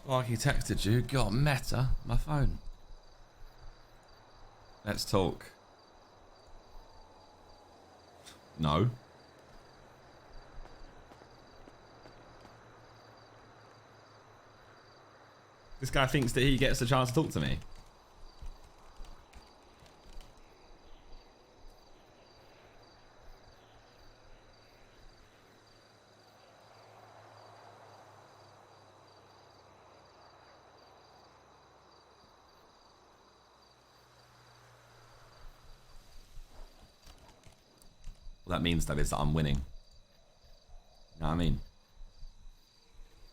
Like he texted you, got Meta, my phone. Let's talk. No. This guy thinks that he gets the chance to talk to me. What that means, though, is that I'm winning. You know what I mean?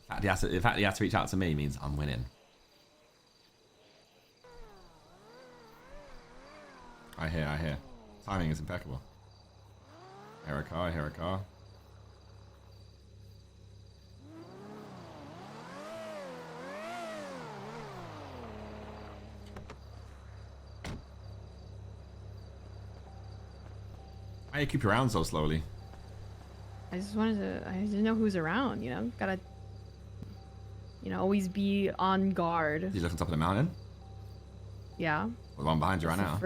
The fact he has to reach out to me means I'm winning. I hear. Timing is impeccable. Here a car. Why do you keep your round so slowly? I didn't know who's around, you know? Gotta, always be on guard. You look on top of the mountain? Yeah. Well, the one behind you right now.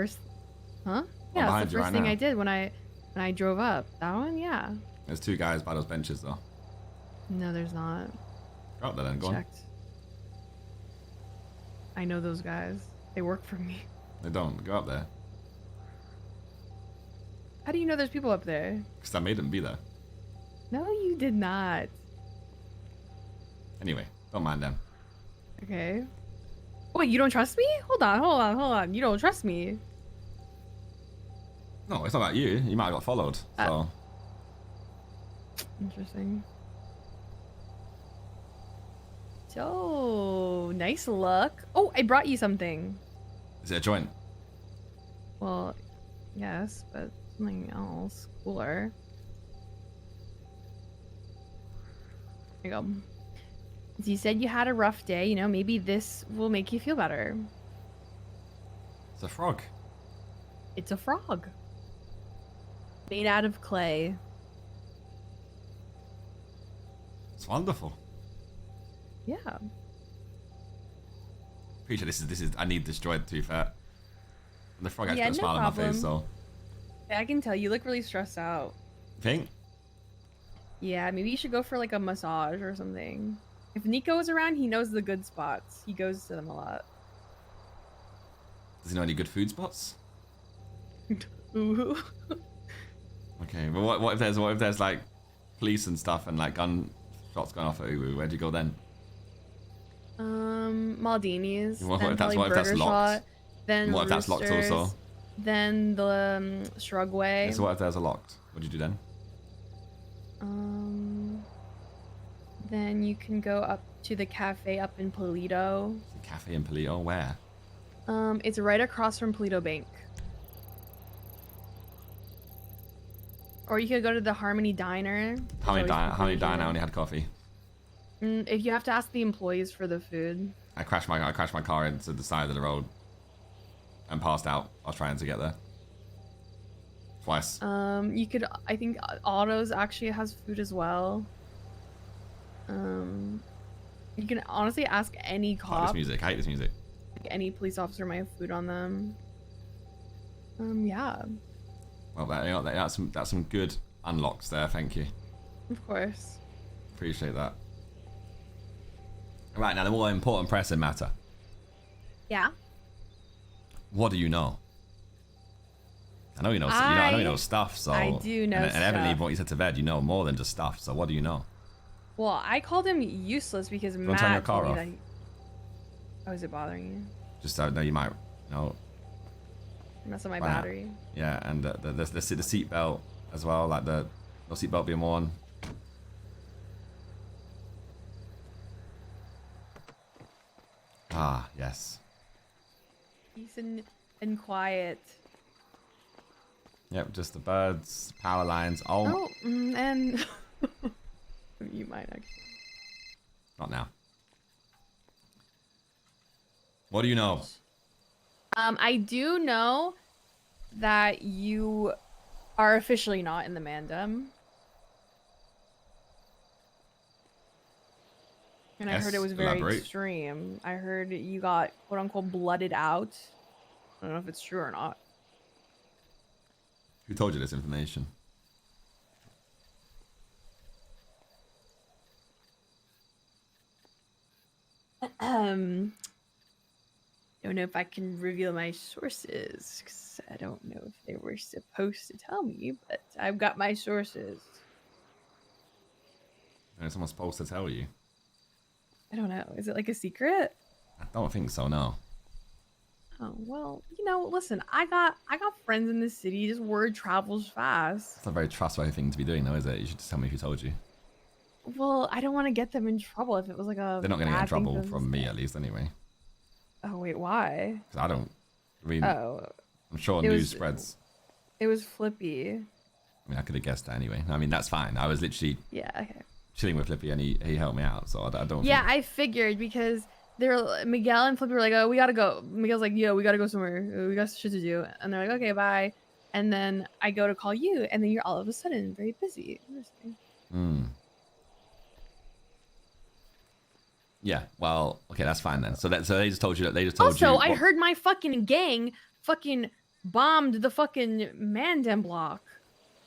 Huh? Yeah, that's the first thing I did when I drove up. That one? Yeah. There's two guys by those benches, though. No, there's not. Go up there then, go on. Checked. I know those guys. They work for me. They don't. Go up there. How do you know there's people up there? Because I made them be there. No, you did not. Anyway, don't mind them. Okay. Wait, you don't trust me? Hold on. You don't trust me. No, it's not about you. You might have got followed. So. Interesting. So, nice luck. Oh, I brought you something. Is it a joint? Well, yes, but something else cooler. There you go. You said you had a rough day, maybe this will make you feel better. It's a frog. It's a frog. Made out of clay. It's wonderful. Yeah. Pretty sure this is I need this droid, to be fair. And the frog actually Yeah, put a no smile on my face, problem. so. I can tell you look really stressed out. Think? Yeah, maybe you should go for like a massage or something. If Nico is around, he knows the good spots. He goes to them a lot. Does he know any good food spots? Ooh. Okay, but what if there's like police and stuff and like gun shots going off at Uwu? Where'd you go then? Maldini's. What then if that's Burger locked? Shot, then What if that's locked Roosters, also? Then the Shrugway. Yeah, so what if there's a locked? What'd you do then? Then you can go up to the cafe up in Polito. The cafe in Polito, where? It's right across from Polito Bank. Or you could go to the Harmony Diner. How many diner only had coffee? If you have to ask the employees for the food. I crashed my car into the side of the road and passed out. I was trying to get there. Twice. You could, I think Autos actually has food as well. You can honestly ask any cop. I hate this music. Like any police officer might have food on them. Yeah. Well, that's some good unlocks there. Thank you. Of course. Appreciate that. Right, now the more important pressing matter. Yeah. What do you know? I know you know. I know you know stuff. So I do know and evidently, stuff. what you said to Ved, you know more than just stuff. So what do you know? Well, I called him useless because Don't turn your Matt car told me off. that how is it bothering you? Just so know you might, Mess up my Why not? battery. Yeah, and the seat belt as well, like no seat belt being worn. Ah, yes. Peace and quiet. Yep, just the birds, power lines. Oh, And you might actually. not now. What do you know? I do know that you are officially not in the Mandem. And I heard it was very extreme. I heard you got quote unquote blooded out. I don't know if it's true or not. Who told you this information? Don't know if I can reveal my sources, because I don't know if they were supposed to tell me, but I've got my sources. Is someone supposed to tell you? I don't know. Is it like a secret? I don't think so, no. Oh, well, you know, listen, I got friends in this city. Just word travels fast. It's not a very trustworthy thing to be doing, though, is it? You should just tell me who told you. Well, I don't want to get them in trouble if it was like a. They're not going to get in trouble from me, at least, anyway. Oh, wait, why? Because I don't. I mean, oh, I'm sure news spreads. It was Flippy. I mean, I could have guessed that anyway. I mean, that's fine. I was literally chilling with Flippy, and he helped me out, so I don't. Yeah, I figured because Miguel and Flippy were like, "Oh, we gotta go." Miguel's like, "Yo, we gotta go somewhere. We got shit to do," and they're like, "Okay, bye." And then I go to call you, and then you're all of a sudden very busy. Interesting. Hmm. Yeah, well, okay, that's fine then. So they just told you that you. Also, I heard my fucking gang fucking bombed the fucking Mandem block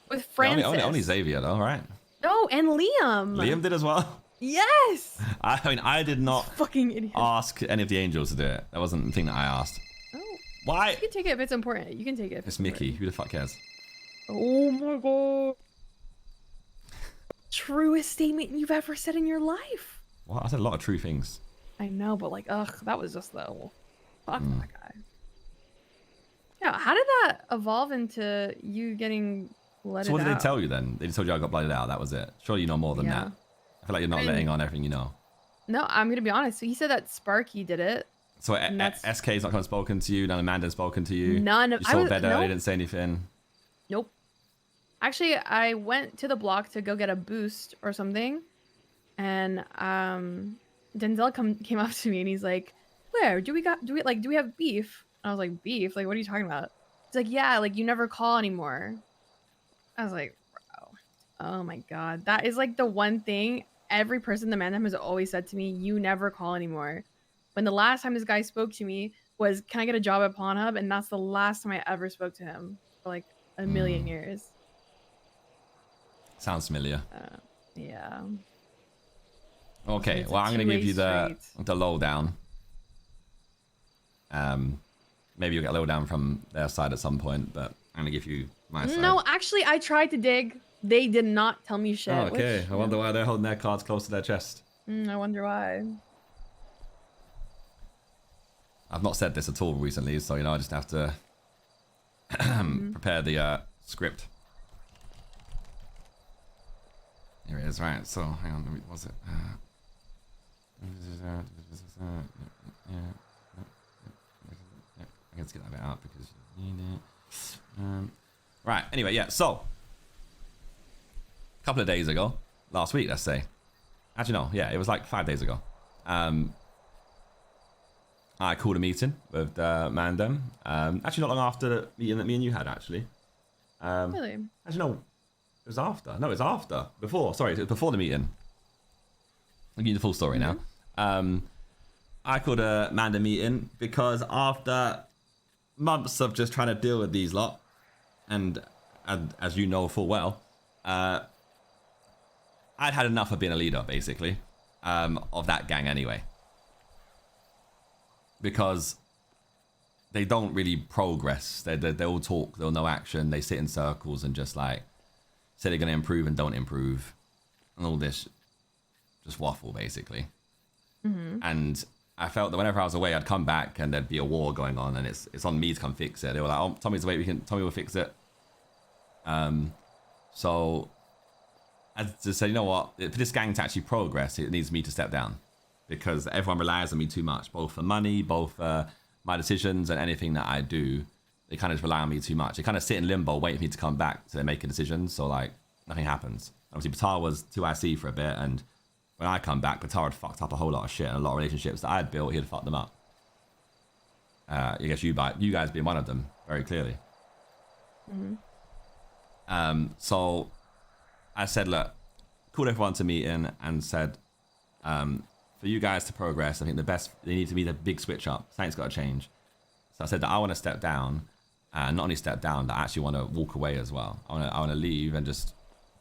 with Francis. Only Xavier though, right? No, and Liam. Liam did as well. Yes. I mean, I did not fucking idiot. ask any of the angels to do it. That wasn't the thing that I asked. Oh. Why? You can take it if it's important. You can take it. If it's Mickey. Who the fuck cares? Oh my god. Truest statement you've ever said in your life. Well, I said a lot of true things. I know, but like, ugh, that was just the fuck that guy. Yeah, how did that evolve into you getting blooded out? So what did they tell you then? They just told you I got blooded out. That was it. Surely you know more than that. I feel like you're not letting on everything you know. No, I'm gonna be honest. So he said that Sparky did it. So SK's not come spoken to you. None of Mandem's spoken to you. None of. You saw Better. They didn't say anything. Nope. Actually, I went to the block to go get a boost or something, and Denzel came up to me and he's like, "Where do we have beef?" And I was like, "Beef? Like, what are you talking about?" He's like, "Yeah, like you never call anymore." I was like, "Bro, oh my god, that is like the one thing every person in the Mandem has always said to me: you never call anymore." When the last time this guy spoke to me was, "Can I get a job at Pornhub?" And that's the last time I ever spoke to him for like a million years. Sounds familiar. Yeah. Okay, well, I'm going to give you the lowdown. Maybe you'll get a lowdown from their side at some point, but I'm going to give you my side. No, actually, I tried to dig. They did not tell me shit. Oh, okay. I wonder why they're holding their cards close to their chest. I wonder why. I've not said this at all recently, so, I just have to prepare the script. Here it is, right. So, hang on, what was it? Let's get that bit out because you need it. Right, anyway, yeah, so a couple of days ago, last week, let's say. Actually, no, yeah, it was like 5 days ago. I called a meeting with Mandem. Actually, not long after the meeting that me and you had, actually. Really? Actually, no, it was after. No, it was after. Before, sorry, it was before the meeting. I'll give you the full story now. I called a Mandem meeting because after months of just trying to deal with these lot, and as you know full well, I'd had enough of being a leader, basically, of that gang anyway. Because they don't really progress. They all talk, they'll no action. They sit in circles and just like say they're going to improve and don't improve. And all this just waffle, basically. And I felt that whenever I was away, I'd come back and there'd be a war going on, and it's on me to come fix it. They were like, "Oh, Tommy's away. Tommy will fix it." So I just said, you know what? For this gang to actually progress, it needs me to step down because everyone relies on me too much, both for money, both for my decisions and anything that I do. They kind of just rely on me too much. They kind of sit in limbo, waiting for me to come back to make a decision. So like nothing happens. Obviously, Batar was 2IC for a bit, and when I come back, Batar had fucked up a whole lot of shit and a lot of relationships that I had built. He had fucked them up. I guess you guys being one of them, very clearly. So I said, look, called everyone to meet in and said, for you guys to progress, I think they need to be the big switch up. Something's got to change. So I said that I want to step down, and not only step down, but I actually want to walk away as well. I want to leave and just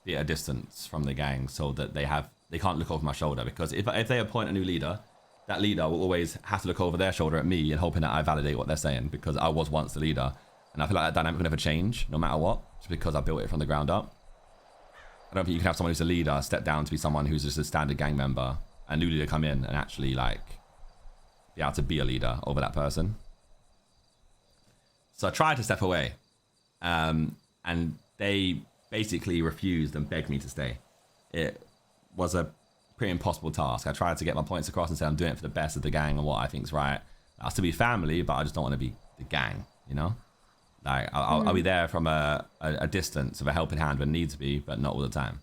be at a distance from the gang so that they can't look over my shoulder, because if they appoint a new leader, that leader will always have to look over their shoulder at me and hoping that I validate what they're saying, because I was once the leader, and I feel like that dynamic will never change no matter what, just because I built it from the ground up. I don't think you can have someone who's a leader step down to be someone who's just a standard gang member, and a new leader come in and actually like be able to be a leader over that person. So I tried to step away, and they basically refused and begged me to stay. It was a pretty impossible task. I tried to get my points across and say I'm doing it for the best of the gang and what I think's right. I'll still be family, but I just don't want to be the gang, you know? Like, I'll be there from a distance of a helping hand when needs be, but not all the time.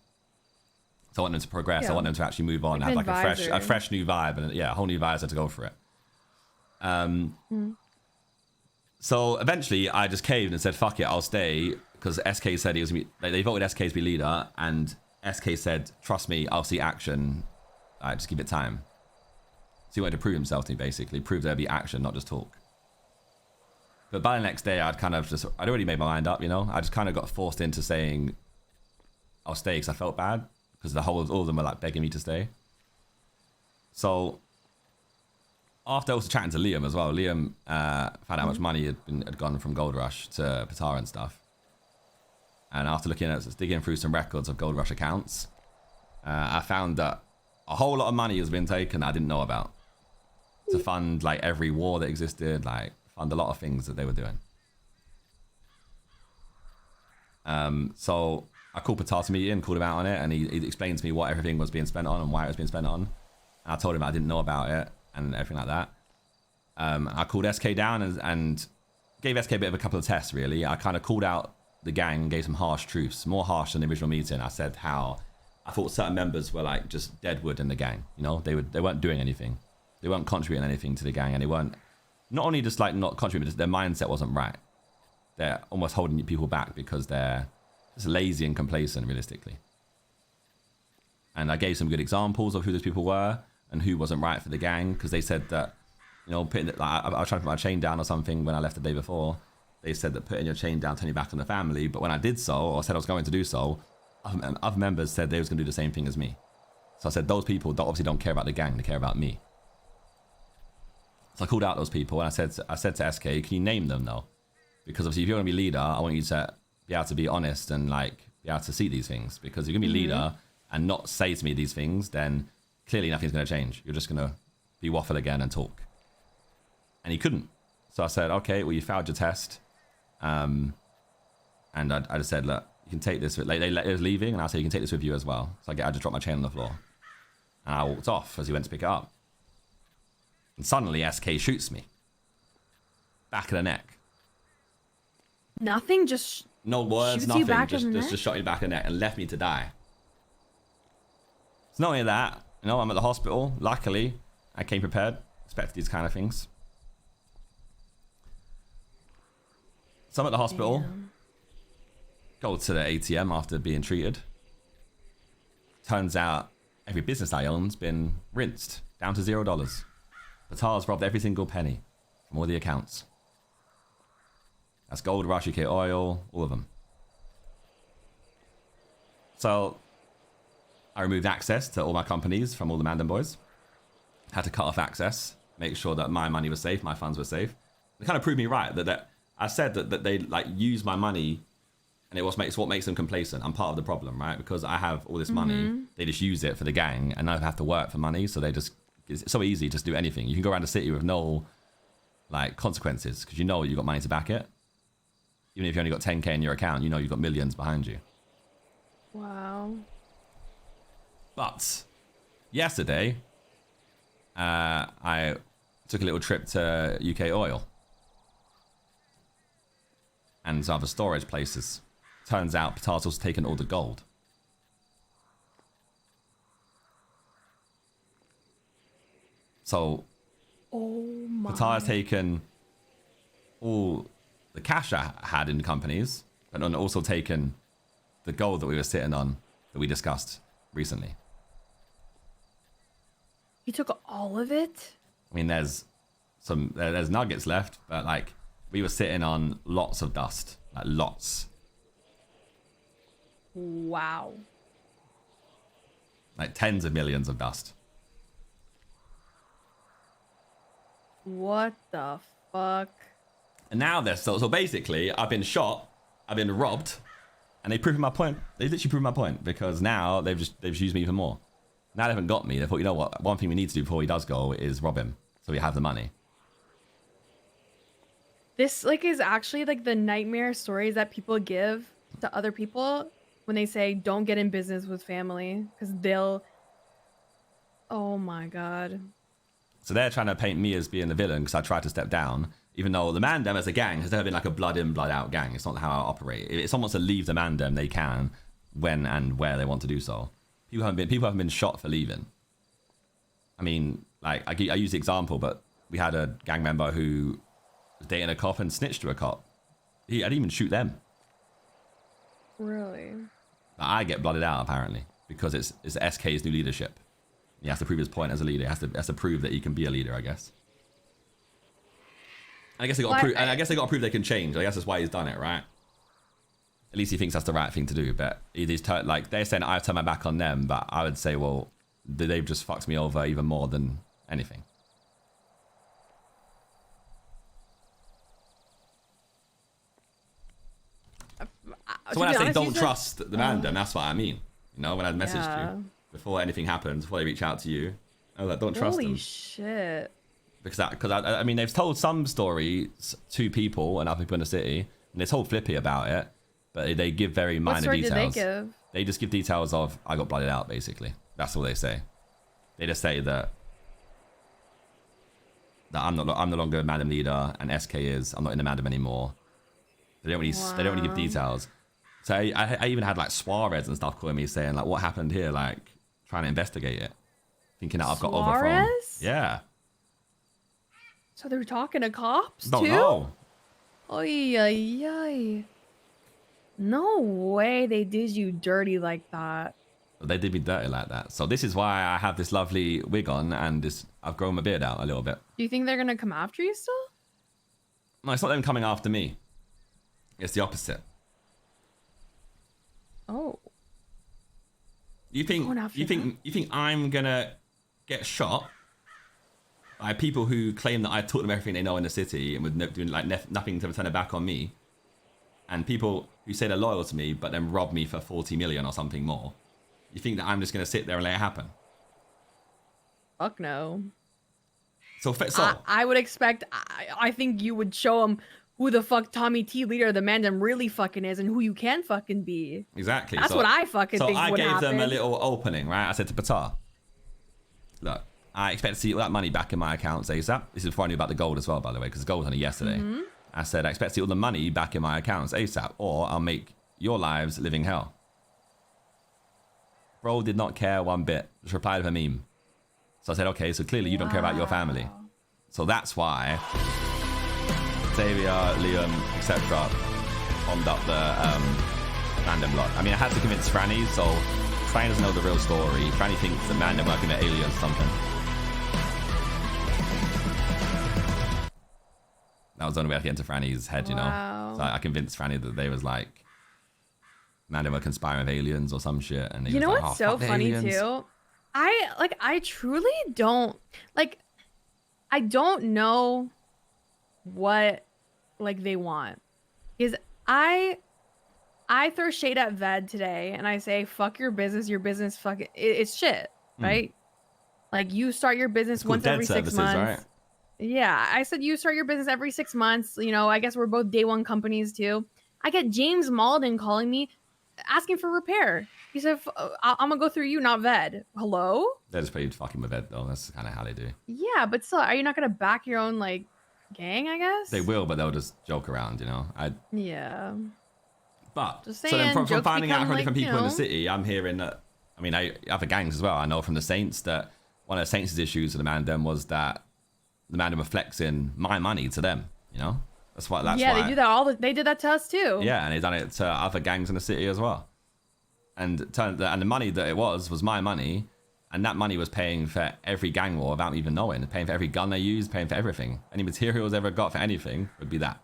So I want them to progress. Yeah. I want them to actually move on, have like a fresh new vibe, and a whole new visor to go for it. So eventually I just caved and said, fuck it, I'll stay, because SK said he was, they voted SK to be leader, and SK said, trust me, I'll see action. Just give it time. So he wanted to prove himself to me, basically. Prove there'd be action, not just talk. But by the next day, I'd already made my mind up, you know? I just kind of got forced into saying I'll stay because I felt bad, because all of them were like begging me to stay. So after also chatting to Liam as well, Liam found out how much money had gone from Gold Rush to Patara and stuff. And after digging through some records of Gold Rush accounts, I found that a whole lot of money has been taken that I didn't know about to fund like every war that existed, like fund a lot of things that they were doing. So I called Patara to meet him, called him out on it, and he explained to me what everything was being spent on and why it was being spent on. And I told him I didn't know about it and everything like that. I called SK down and gave SK a bit of a couple of tests, really. I kind of called out the gang and gave some harsh truths, more harsh than the original meeting. I said how I thought certain members were like just deadwood in the gang. You know, they weren't doing anything. They weren't contributing anything to the gang, and they weren't not only just like not contributing, but their mindset wasn't right. They're almost holding people back because they're just lazy and complacent, realistically. And I gave some good examples of who those people were and who wasn't right for the gang, because they said that, you know, I was trying to put my chain down or something when I left the day before. They said that putting your chain down turned you back on the family, but when I did so, or said I was going to do so, other members said they was going to do the same thing as me. So I said, those people obviously don't care about the gang, they care about me. So I called out those people, and I said to SK, can you name them though? Because obviously if you're going to be leader, I want you to be able to be honest and like be able to see these things. Because if you're going to be leader and not say to me these things, then clearly nothing's going to change. You're just going to be waffle again and talk. And he couldn't. So I said, okay, well, you failed your test. And I just said, look, you can take this. They was leaving, and I said, you can take this with you as well. So I just dropped my chain on the floor. And I walked off as he went to pick it up. And suddenly SK shoots me. Back of the neck. Nothing, just no words, shoots nothing. You back in the neck? Just shot me back of the neck and left me to die. It's not only that, you know, I'm at the hospital. Luckily, I came prepared. Expected these kind of things. So I'm at the hospital. Damn. Go to the ATM after being treated. Turns out every business I own's been rinsed down to $0. Patara's robbed every single penny from all the accounts. That's Gold Rush, UK Oil, all of them. So I removed access to all my companies from all the Mandem boys. Had to cut off access, make sure that my money was safe, my funds were safe. They kind of proved me right that I said that they like use my money, and what makes them complacent. I'm part of the problem, right? Because I have all this money, they just use it for the gang, and I have to work for money, so it's so easy to just do anything. You can go around the city with no like consequences because you know you've got money to back it. Even if you only got 10k in your account, you know you've got millions behind you. Wow. But yesterday, I took a little trip to UK Oil and some other storage places. Turns out Patara's taken all the gold. So Patara's taken all the cash I had in the companies, but also taken the gold that we were sitting on that we discussed recently. He took all of it? I mean, there's nuggets left, but like we were sitting on lots of dust, like lots. Wow. Like tens of millions of dust. What the fuck? And now they're so basically, I've been shot, I've been robbed, and they proved my point. They literally proved my point because now they've used me even more. Now they haven't got me. They thought, you know what? One thing we need to do before he does go is rob him, so we have the money. This like is actually like the nightmare stories that people give to other people when they say don't get in business with family because they'll. Oh my god. So they're trying to paint me as being the villain because I tried to step down, even though the Mandem as a gang has never been like a blood in, blood out gang. It's not how I operate. If someone wants to leave the Mandem, they can, when and where they want to do so. People haven't been shot for leaving. I mean, like I use the example, but we had a gang member who was dating a cop and snitched to a cop. I didn't even shoot them. Really? I get blooded out apparently because it's SK's new leadership. He has to prove his point as a leader. He has to prove that he can be a leader, I guess. And I guess they got to prove. And I guess they got to prove they can change. I guess that's why he's done it, right? At least he thinks that's the right thing to do. But like they're saying I've turned my back on them, but I would say, well, they've just fucked me over even more than anything. So when I say don't trust the Mandem, that's what I mean. You know, when I messaged you before anything happens, before they reach out to you, I was like, don't trust them. Holy shit. Because I mean, they've told some stories to people and other people in the city, and they told Flippy about it, but they give very minor details. What story did they give? They just give details of, I got blooded out, basically. That's all they say. They just say that I'm no longer a Mandem leader, and SK is. I'm not in the Mandem anymore. They don't really give details. So I even had like Suarez and stuff calling me saying like, what happened here? Like trying to investigate it, thinking that I've got over from. Yeah. So they're talking to cops too? No. Oy, oy, oy. No way they did you dirty like that. They did me dirty like that. So this is why I have this lovely wig on and I've grown my beard out a little bit. Do you think they're gonna come after you still? No, it's not them coming after me. It's the opposite. Oh. You think I'm gonna get shot by people who claim that I taught them everything they know in the city and would doing like nothing to turn it back on me, and people who say they're loyal to me but then rob me for 40 million or something more? You think that I'm just gonna sit there and let it happen? Fuck no. So I would expect. I think you would show them who the fuck Tommy T, leader of the Mandem, really fucking is and who you can fucking be. Exactly. That's what I fucking think would happen. So I gave them a little opening, right? I said to Batar, look, I expect to see all that money back in my accounts ASAP. This is before I knew about the gold as well, by the way, because the gold was only yesterday. Mm-hmm. I said, I expect to see all the money back in my accounts ASAP, or I'll make your lives living hell. Bro did not care one bit. Just replied with a meme. So I said, okay, so clearly you don't care about your family. So that's why Xavier, Liam, etc. bombed up the Mandem block. I mean, I had to convince Franny, so Franny doesn't know the real story. Franny thinks that Mandem working at aliens or something. That was the only way I could get into Franny's head, you know? So I convinced Franny that they was like, Mandem were conspiring with aliens or some shit. And you know what's so funny too? I truly don't, like, I don't know what like they want, because I throw shade at Ved today and I say fuck your business fuck it, it's shit, right? Like you start your business once every 6 months, right? Yeah, I said you start your business every 6 months, you know. I guess we're both day one companies too. I get James Malden calling me asking for repair. He said, I'm gonna go through you, not Ved. Hello? They're just pretty fucking with Ved though. That's kind of how they do. Yeah, but still, are you not gonna back your own like gang, I guess? They will, but they'll just joke around, you know. Yeah. But just saying, so then from finding out from like, different people in the city, I'm hearing that, I mean, other gangs as well. I know from the Saints that one of the Saints' issues with the Mandem was that the Mandem were flexing my money to them, you know. That's why. They do that they did that to us too. Yeah, and they've done it to other gangs in the city as well. And the money that it was my money, And that money was paying for every gang war without me even knowing. Paying for every gun they used, paying for everything. Any materials I ever got for anything would be that.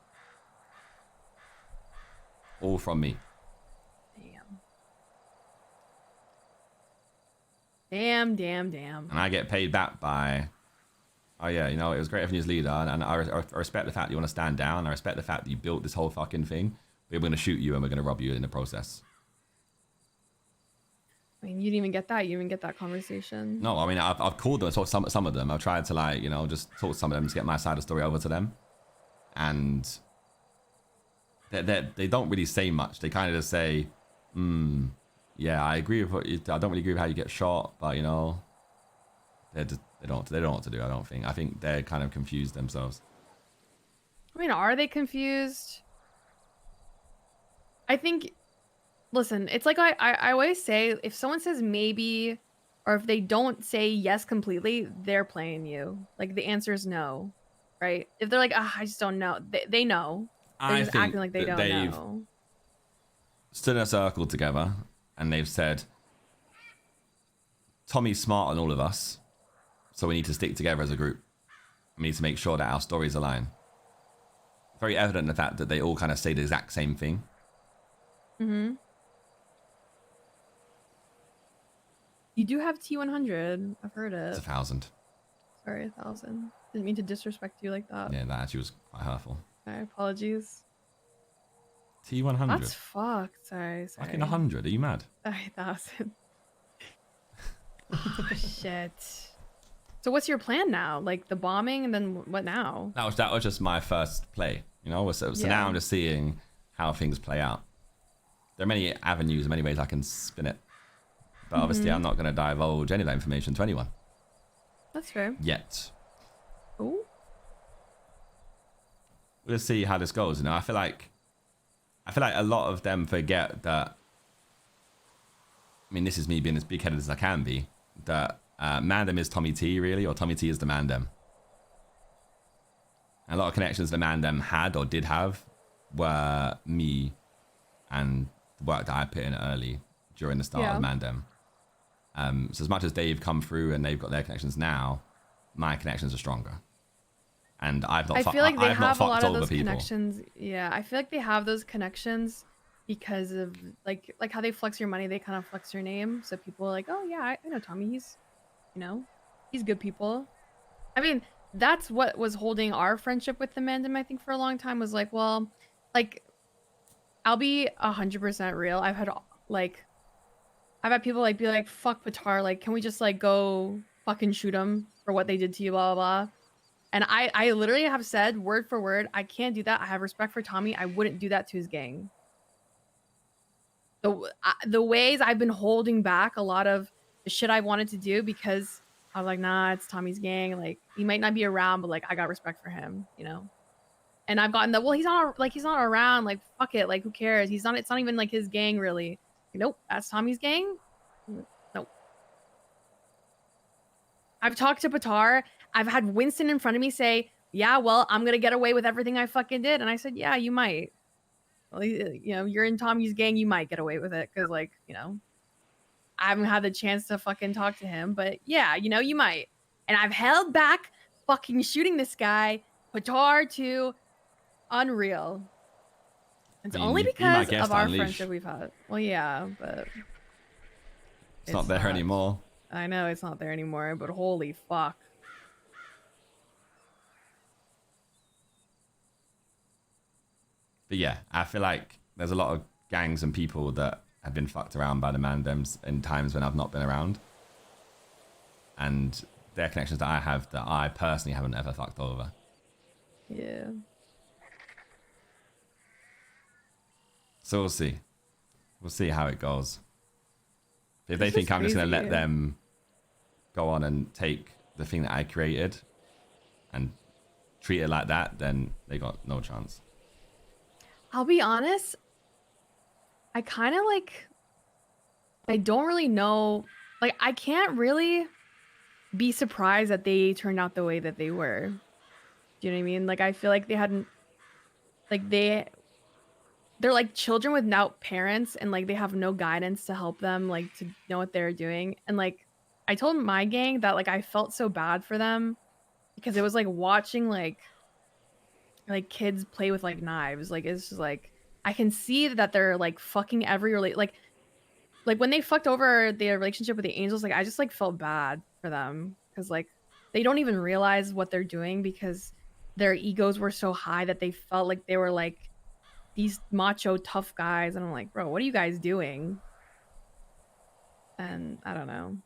All from me. Damn. Damn. And I get paid back by, oh yeah, you know, it was great having you as leader, and I respect the fact that you want to stand down. I respect the fact that you built this whole fucking thing. We're going to shoot you and we're going to rob you in the process. I mean, you didn't even get that. You didn't even get that conversation. No, I mean, I've called them and talked to some of them. I've tried to, like, you know, just talk to some of them to get my side of the story over to them. And they don't really say much. They kind of just say, yeah, I agree with what you, I don't really agree with how you get shot, but, you know, they don't know what to do, I don't think. I think they're kind of confused themselves. I mean, are they confused? I think, listen, it's like I always say, if someone says maybe, or if they don't say yes completely, they're playing you. Like, the answer is no, right? If they're like, I just don't know, they know. They're just acting like they don't know. Stood in a circle together and they've said, Tommy's smarter than all of us, so we need to stick together as a group. We need to make sure that our stories align. Very evident the fact that they all kind of say the exact same thing. You do have T100. I've heard it. It's 1,000. Sorry, 1,000. Didn't mean to disrespect you like that. Yeah, that actually was quite hurtful. Sorry, apologies. T100. That's fucked. Sorry. Fucking 100. Are you mad? 1,000. Oh, shit. So what's your plan now? Like the bombing, and then what now? That was just my first play. You know, so now I'm just seeing how things play out. There are many avenues, many ways I can spin it. But obviously I'm not going to divulge any of that information to anyone. That's fair. Yet. Oh. We'll see how this goes. You know, I feel like a lot of them forget that, I mean, this is me being as big-headed as I can be, that Mandem is Tommy T, really, or Tommy T is the Mandem. A lot of connections the Mandem had or did have were me and the work that I put in early during the start of Mandem. So as much as they've come through and they've got their connections now, my connections are stronger. And I feel like they have a lot of those connections. Yeah, I feel like they have those connections because of like how they flex your money, they kind of flex your name. So people are like, oh yeah, I know Tommy. He's, you know, he's good people. I mean, that's what was holding our friendship with the Mandem, I think, for a long time, was like, well, like, I'll be 100% real. I've had people like be like, fuck Patar, like, can we just like go fucking shoot them for what they did to you, blah, blah, blah. And I literally have said word for word, I can't do that. I have respect for Tommy. I wouldn't do that to his gang. The ways I've been holding back a lot of the shit I wanted to do because I was like, nah, it's Tommy's gang. Like, he might not be around, but like, I got respect for him, you know? And I've gotten that, well, he's not around. Like, fuck it. Like, who cares? It's not even like his gang, really. Nope, that's Tommy's gang. Nope. I've talked to Patar. I've had Winston in front of me say, yeah, well, I'm going to get away with everything I fucking did. And I said, yeah, you might. Well, you know, you're in Tommy's gang. You might get away with it. Because, like, you know, I haven't had the chance to fucking talk to him. But, yeah, you know, you might. And I've held back fucking shooting this guy, Patar, to unreal. It's only because of our friendship we've had. Well, yeah, but... It's not there anymore. I know it's not there anymore, but holy fuck. But yeah, I feel like there's a lot of gangs and people that have been fucked around by the Mandems in times when I've not been around. And their connections that I have that I personally haven't ever fucked over. Yeah. So we'll see. We'll see how it goes. If they think I'm just going to let them go on and take the thing that I created and treat it like that, then they got no chance. I'll be honest. I kind of like... I don't really know... Like, I can't really be surprised that they turned out the way that they were. Do you know what I mean? Like, I feel like they hadn't... Like, they're like children without parents, and like they have no guidance to help them, like, to know what they're doing. And like, I told my gang that like I felt so bad for them because it was like watching like kids play with like knives. Like it's just like I can see that they're like fucking like when they fucked over their relationship with the angels, like I just like felt bad for them because like they don't even realize what they're doing because their egos were so high that they felt like they were like these macho tough guys, and I'm like, bro, what are you guys doing? And I don't know.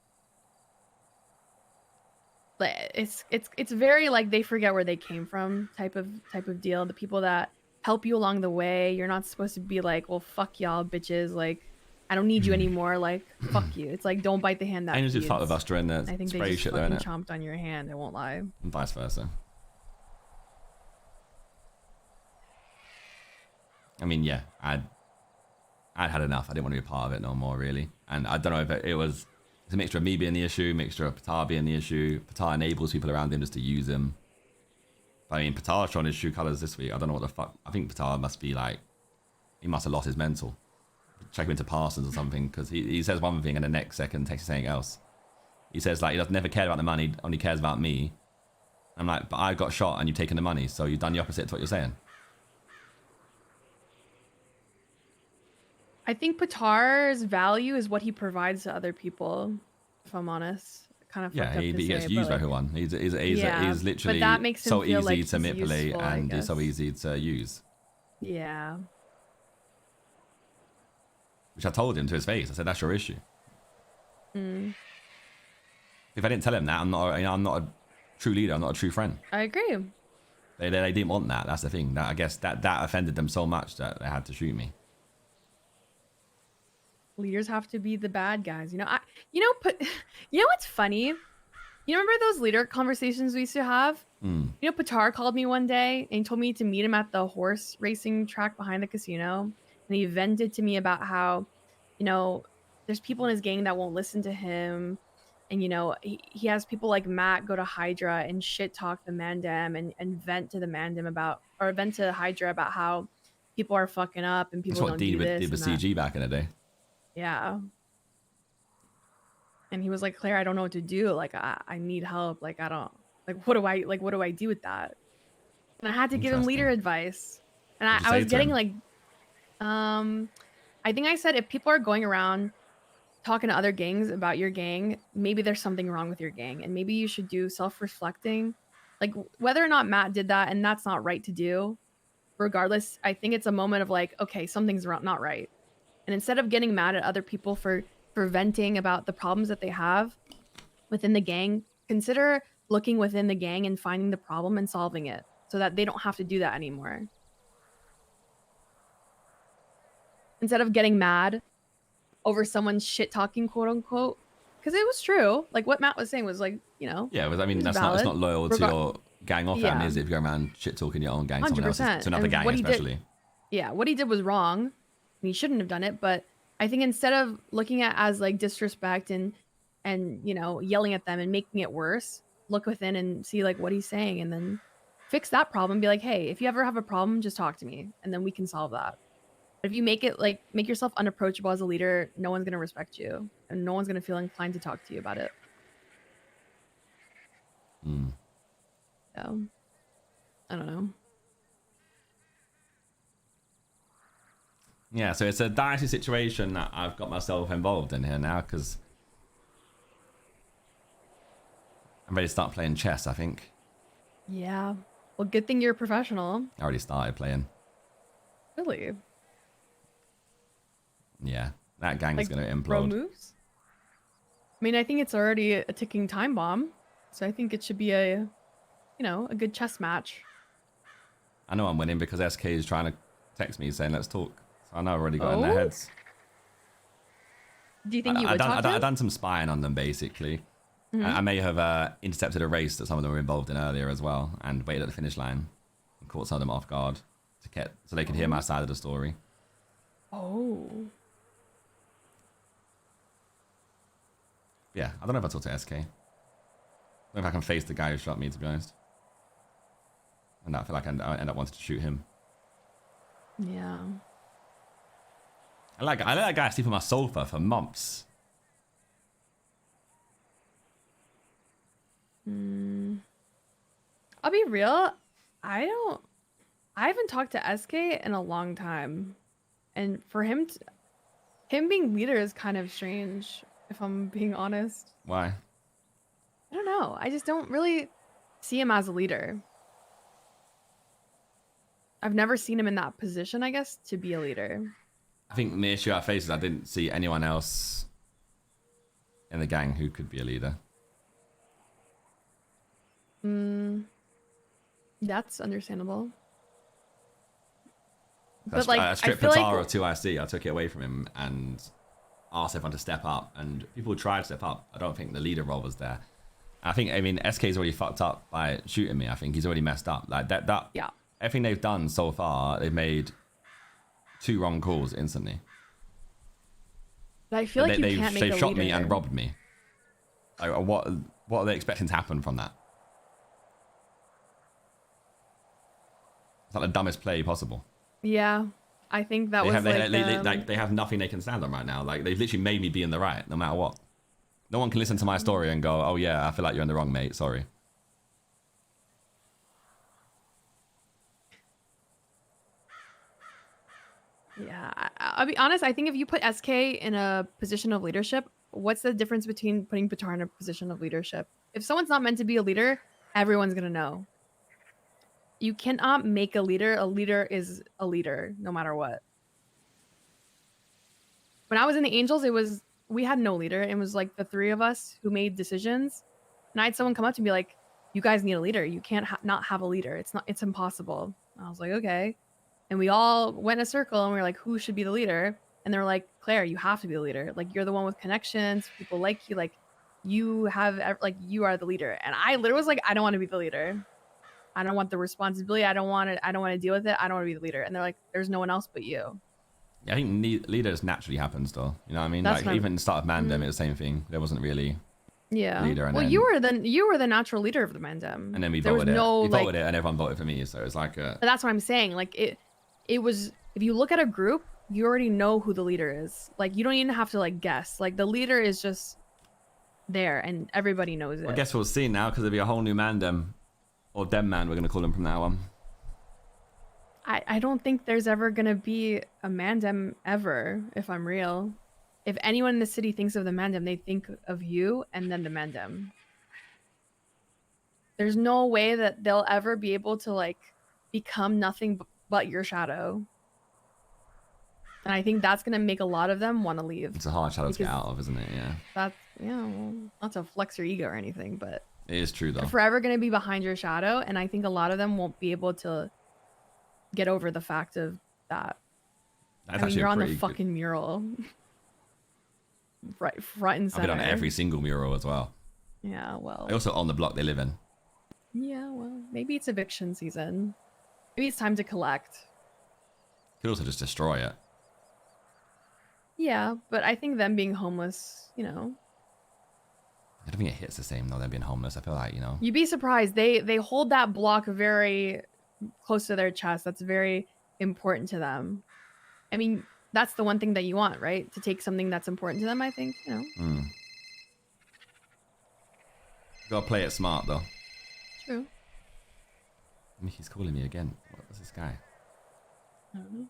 But it's very like they forget where they came from type of deal. The people that help you along the way, you're not supposed to be like, well, fuck y'all bitches, like I don't need you anymore, like fuck you. It's like don't bite the hand that Angels feeds. did fuck with us during the I think they spray just shit though, fucking innit? chomped on your hand, I won't lie. And vice versa. I mean, yeah, I'd had enough. I didn't want to be a part of it no more, really. And I don't know if it was... It's a mixture of me being the issue, mixture of Patar being the issue. Patar enables people around him just to use him. But I mean, Patar's showing his true colours this week. I don't know what the fuck... I think Patar must be like... He must have lost his mental. Check him into Parsons or something, because he says one thing and the next second takes something else. He says, like, he doesn't never cared about the money, only cares about me. I'm like, but I got shot and you've taken the money, so you've done the opposite to what you're saying. I think Patar's value is what he provides to other people, if I'm honest. Kind of Yeah, fucked up he to gets say, used but, by everyone. He's yeah, literally but that makes him so feel easy like to he's manipulate useful, I and so guess. easy to use. Yeah. Which I told him to his face. I said, that's your issue. Mm, If I didn't tell him that, I'm not a true leader. I'm not a true friend. I agree. They didn't want that. That's the thing. That, I guess that offended them so much that they had to shoot me. Leaders have to be the bad guys. You know what's funny? You remember those leader conversations we used to have? Mm. You know, Patar called me one day and he told me to meet him at the horse racing track behind the casino. And he vented to me about how, you know, there's people in his gang that won't listen to him. And, you know, he has people like Matt go to Hydra and shit talk the Mandem and vent to the Mandem or vent to Hydra about how people are fucking up and That's people what don't Dean do this did with and that. CG back in the day. Yeah. And he was like, Claire, I don't know what to do. Like, I need help. Like, I don't, like, what do I do with that? And I had to give him leader advice. And What'd you I say was to getting him? like, I think I said, if people are going around talking to other gangs about your gang, maybe there's something wrong with your gang. And maybe you should do self-reflecting. Like, whether or not Matt did that, and that's not right to do, regardless, I think it's a moment of like, okay, something's not right. And instead of getting mad at other people for venting about the problems that they have within the gang, consider looking within the gang and finding the problem and solving it so that they don't have to do that anymore. Instead of getting mad over someone's shit talking, quote unquote, because it was true. Like what Matt was saying was like, you know, Yeah, I mean, it was it's valid. not loyal to your gang or family, Yeah. is it? If you go around shit talking your own gang, someone else's, 100%. to another And gang what he did- especially. Yeah, what he did was wrong. And he shouldn't have done it. But I think instead of looking at it as like disrespect and you know, yelling at them and making it worse, look within and see like what he's saying and then fix that problem. Be like, hey, if you ever have a problem, just talk to me and then we can solve that. But if you make it like make yourself unapproachable as a leader, no one's gonna respect you and no one's gonna feel inclined to talk to you about it. Mm. So I don't know. Yeah, so it's a dicey situation that I've got myself involved in here now because I'm ready to start playing chess, I think. Yeah. Well, good thing you're a professional. I already started playing. Really? Yeah, that gang is Like going to pro implode. moves? I mean, I think it's already a ticking time bomb. So I think it should be a, you know, a good chess match. I know I'm winning because SK is trying to text me saying, let's talk. So I know I've already got in their heads. Do you think you would talk to I've him? done some spying on them, basically. Mhm. I may have intercepted a race that some of them were involved in earlier as well and waited at the finish line and caught some of them off guard so they could hear my side of the story. Oh. Yeah, I don't know if I talk to SK. I don't know if I can face the guy who shot me, to be honest. And I feel like I end up wanting to shoot him. Yeah. I let that guy sleep on my sofa for months. Mm, I'll be real. I haven't talked to SK in a long time, and for him being leader is kind of strange, if I'm being honest. Why? I don't know. I just don't really see him as a leader. I've never seen him in that position, I guess, to be a leader. I think the issue I face is I didn't see anyone else in the gang who could be a leader. That's understandable. But like, I stripped feel Patara like of 2IC. I took it away from him and asked everyone to step up. And people tried to step up. I don't think the leader role was there. I mean, SK's already fucked up by shooting me. I think he's already messed up. Like that. yeah. Everything they've done so far, they've made 2 wrong calls instantly. But I feel like you can't make a leader. They've shot me and robbed me. Like, what are they expecting to happen from that? It's like the dumbest play possible. Yeah, I think that they have nothing they can stand on right now. Like, they've literally made me be in the right, no matter what. No one can listen to my story and go, "Oh yeah, I feel like you're in the wrong, mate. Sorry." Yeah, I'll be honest. I think if you put SK in a position of leadership, what's the difference between putting Patar in a position of leadership? If someone's not meant to be a leader, everyone's gonna know. You cannot make a leader. A leader is a leader, no matter what. When I was in the Angels, we had no leader. It was like the 3 of us who made decisions, and I had someone come up to me and be like, "You guys need a leader. You can't not have a leader. It's impossible." And I was like, "Okay." And we all went in a circle and we were like, "Who should be the leader?" And they were like, "Claire, you have to be the leader. Like, you're the one with connections. People like you. Like, you are the leader." And I literally was like, "I don't want to be the leader. I don't want the responsibility. I don't want to deal with it. I don't want to be the leader." And they're like, "There's no one else but you." Yeah, I think leaders naturally happens though. You know what I mean? That's like even the start of Mandem, it was the same thing. There wasn't really leader. And well, then, you were the natural leader of the Mandem. And then we there voted was no, it. We voted it, and everyone voted for me. So it's like But that's what I'm saying. Like it was. If you look at a group, you already know who the leader is. Like, you don't even have to like guess. Like, the leader is just there, and everybody knows it. I guess we'll see now because there'll be a whole new Mandem, or Dem Man. We're gonna call him from now on. I don't think there's ever gonna be a Mandem ever, if I'm real. If anyone in the city thinks of the Mandem, they think of you and then the Mandem. There's no way that they'll ever be able to like become nothing but your shadow. And I think that's gonna make a lot of them want to leave. It's a hard shadow to get out of, isn't it? Yeah. That's well, not to flex your ego or anything, but it is true though. They're forever gonna be behind your shadow, and I think a lot of them won't be able to get over the fact of that. That's you're on the fucking mural. Right, front and center. I've been on every single mural as well. Yeah, well. I also own the block they live in. Yeah, well, maybe it's eviction season. Maybe it's time to collect. Could also just destroy it. Yeah, but I think them being homeless, you know. I don't think it hits the same though, them being homeless. I feel like, you know. You'd be surprised. They hold that block very close to their chest. That's very important to them. I mean, that's the one thing that you want, right? To take something that's important to them, I think, you know. Gotta play it smart though. True. Mickey's calling me again. What was this guy? I don't know.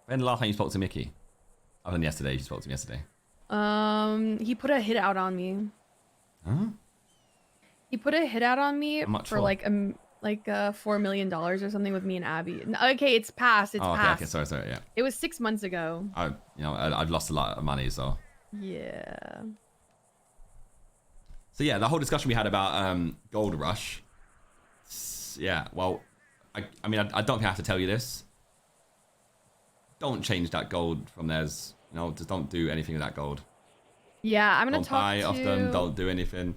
When the last time you spoke to Mickey? Other than yesterday, you spoke to me yesterday. He put a hit out on me. Huh? He put a hit out on me How much for like $4 million or something with me and Abby. Okay, it's past. It's past. Okay, sorry, yeah. It was 6 months ago. I've lost a lot of money, so. Yeah. So yeah, the whole discussion we had about Gold Rush. Yeah, well, I mean, I don't think I have to tell you this. Don't change that gold from theirs. You know, just don't do anything with that gold. Yeah, I'm gonna don't buy off them. Don't do anything.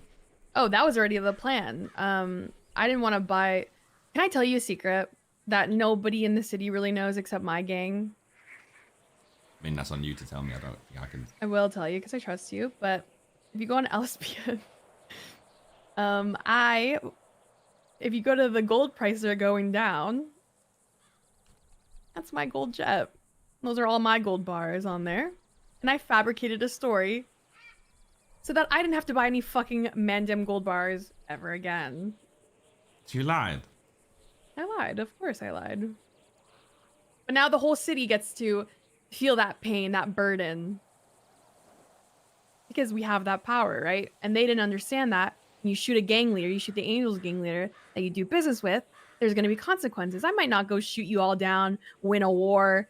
Oh, that was already the plan. I didn't want to buy. Can I tell you a secret that nobody in the city really knows except my gang? I mean, that's on you to tell me. I don't think I can. I will tell you because I trust you. But if you go on LSPN, if you go to the gold prices are going down, that's my gold jet. Those are all my gold bars on there. And I fabricated a story so that I didn't have to buy any fucking Mandem gold bars ever again. You lied. I lied. Of course I lied. But now the whole city gets to feel that pain, that burden. Because we have that power, right? And they didn't understand that. When you shoot a gang leader, you shoot the Angels gang leader that you do business with, there's going to be consequences. I might not go shoot you all down, win a war,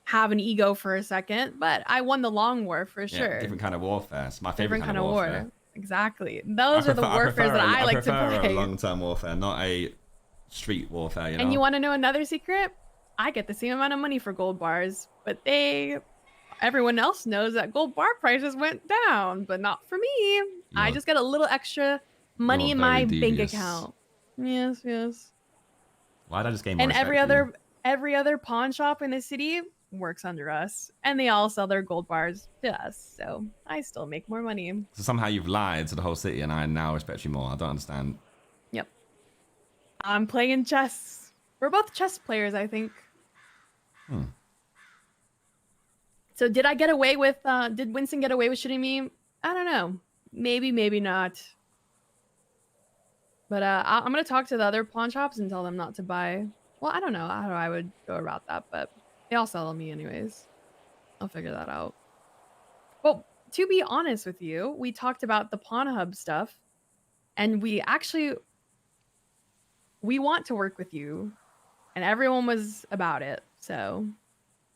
have an ego for a second, but I won the long war for sure. Different kind of warfare. It's my favorite Different kind of warfare. war. Exactly. Those are the warfares that I like to play. I prefer a long-term warfare, not a street warfare, you know? And you want to know another secret? I get the same amount of money for gold bars, but everyone else knows that gold bar prices went down, but not for me. I just get a little extra money in my bank account. Yes, yes. Why did I just gain more And respect every other pawn shop in the city works under us, and they all sell their gold bars to us, so I still make more money. So somehow you've lied to the whole city, and I now respect you more. I don't understand. Yep. I'm playing chess. We're both chess players, I think. So did I get away with, did Winston get away with shooting me? I don't know. Maybe, maybe not. But I'm going to talk to the other pawn shops and tell them not to buy. Well, I don't know how I would go about that, but they all sell on me anyways. I'll figure that out. Well, to be honest with you, we talked about the Pawn Hub stuff, and we want to work with you, and everyone was about it. So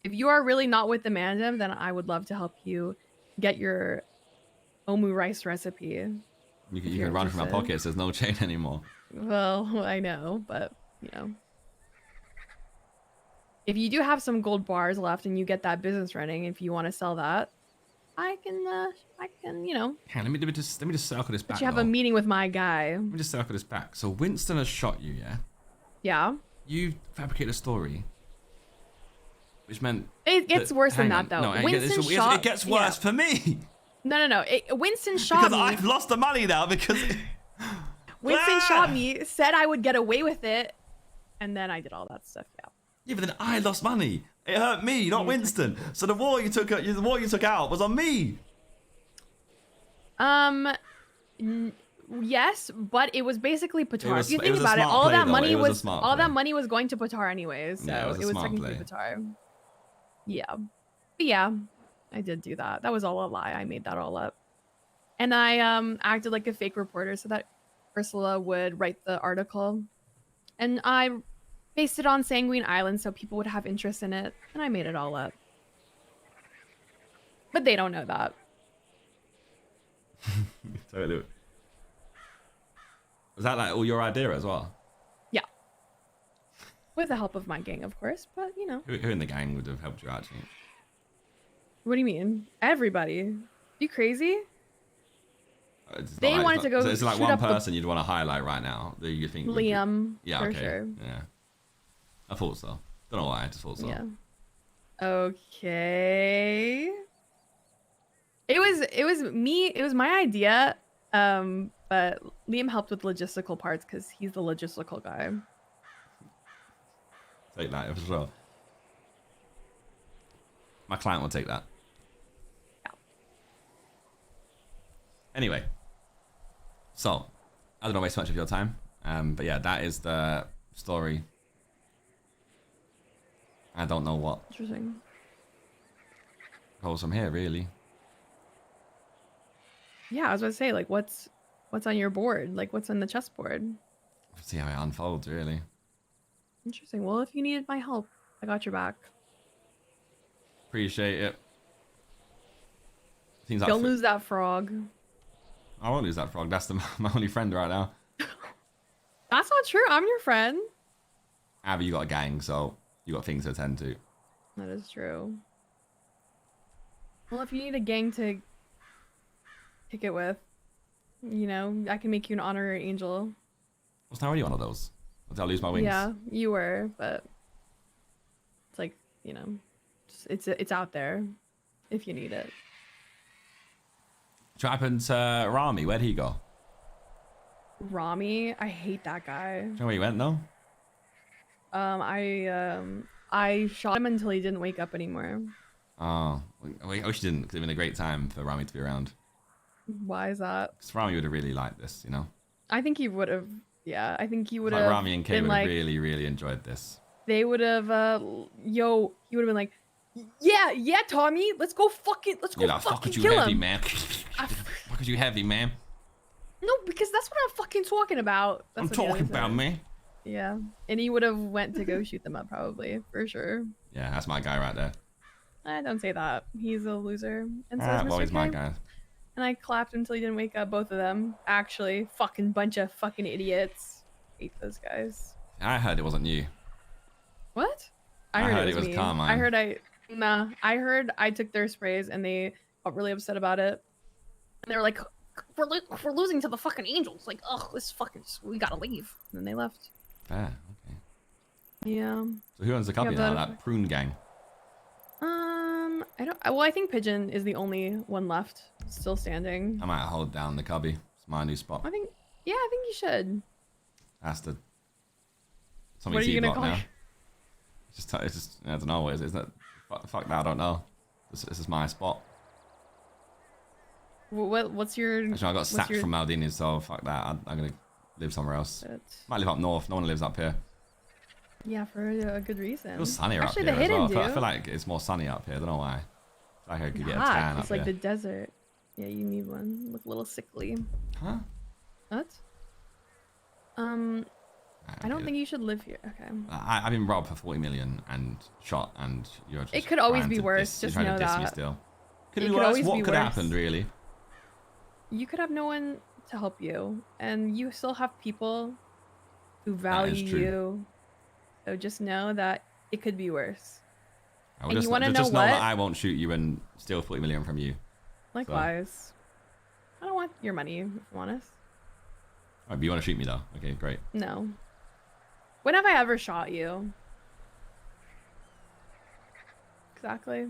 if you are really not with the Mandem, then I would love to help you get your omu rice recipe. You can run from my pockets. There's no chain anymore. Well, I know, but you know, if you do have some gold bars left and you get that business running, if you want to sell that, I can, you know. Yeah, let me just circle this back. But you have a meeting with my guy. Let me just circle this back. So Winston has shot you, yeah? Yeah. You fabricated a story, which meant it gets worse than that, though. No, Winston it gets worse for me. No. Winston shot me. Because I've lost the money now because Winston shot me, said I would get away with it, and then I did all that stuff. Yeah. Yeah, but then I lost money. It hurt me, not Winston. So the war you took out was on me. Yes, but it was basically Patar. If you think about it, all that money was going to Patar anyways. So yeah, it was technically Patar. Yeah. But yeah, I did do that. That was all a lie. I made that all up. And I acted like a fake reporter so that Ursula would write the article. And I based it on Sanguine Island so people would have interest in it. And I made it all up. But they don't know that. Totally. Was that like all your idea as well? Yeah. With the help of my gang, of course. But, you know. Who in the gang would have helped you actually? What do you mean? Everybody. You crazy? They wanted to go. So it's like one person you'd want to highlight right now that you think Liam. Yeah, for okay. Sure. Yeah. I thought so. Don't know why, I just thought so. Yeah. Okay. It was me. It was my idea. But Liam helped with logistical parts because he's the logistical guy. Take that for sure. My client will take that. Yeah. Anyway. So, I don't know waste much of your time. But yeah, that is the story. I don't know what Interesting. goes from here, really. Yeah, I was about to say, like, what's on your board? Like, what's on the chessboard? See how it unfolds, really. Interesting. Well, if you needed my help, I got your back. Appreciate it. Seems like Don't lose that frog. I won't lose that frog. That's my only friend right now. That's not true. I'm your friend. Abby, you got a gang, so you got things to attend to. That is true. Well, if you need a gang to kick it with, you know, I can make you an honorary angel. I was already one of those. Until I lose my wings. Yeah, you were, but it's like, you know, it's out there if you need it. What happened to Rami? Where'd he go? Rami, I hate that guy. Do you know where he went, though? I shot him until he didn't wake up anymore. Oh, I wish you didn't, because it would have been a great time for Rami to be around. Why is that? Because Rami would have really liked this, you know? I think he would have. Yeah, I think he would Like have. Rami and Kay been would have like, really, really enjoyed this. They would have. He would have been like, yeah, Tommy, let's go fucking You're like, fuck fucking you kill heavy, him. man. Fuck you heavy, man. No, because that's what I'm fucking talking about. That's I'm what he talking always about, says. man. Yeah, and he would have went to go shoot them up probably for sure. Yeah, that's my guy right there. Don't say that. He's a loser. And so is Mr. Well, he's my K. guy. And I clapped until he didn't wake up. Both of them, actually, fucking bunch of fucking idiots. Hate those guys. I heard it wasn't you. What? I heard it was me. Carmine. I heard I took their sprays and they got really upset about it. And they were like, we're losing to the fucking Angels. Like, ugh, this fucking, we gotta leave. And then they left. Fair, okay. Yeah. So who owns the company now? That prune gang. I think Pigeon is the only one left still standing. I might hold down the cubby. It's my new spot. I think you should. That's the. What are you gonna call now. It's just I don't know what it is, isn't it? Fuck that, I don't know. This is my spot. What's your? Actually, I got sacked from Maldini, so fuck that. I'm gonna live somewhere else. Might live up north. No one lives up here. Yeah, for a good reason. It was sunnier up here as well. I feel like it's more sunny up here. I don't know why. I feel like I could get a tan up it's like here. the desert. Yeah, you need one. Look a little sickly. Huh? What? I don't think you should live here. Okay. I've been robbed for 40 million and shot, and you're just. It could always be worse. Just know that. Me still. Could it be worse? What could have happened, really? You could have no one to help you, and you still have people who value you. So just know that it could be worse. And you want to know what? Just know that I won't shoot you and steal 40 million from you. Likewise. So. I don't want your money, if I'm honest. Right, but you want to shoot me though? Okay, great. No. When have I ever shot you? Exactly.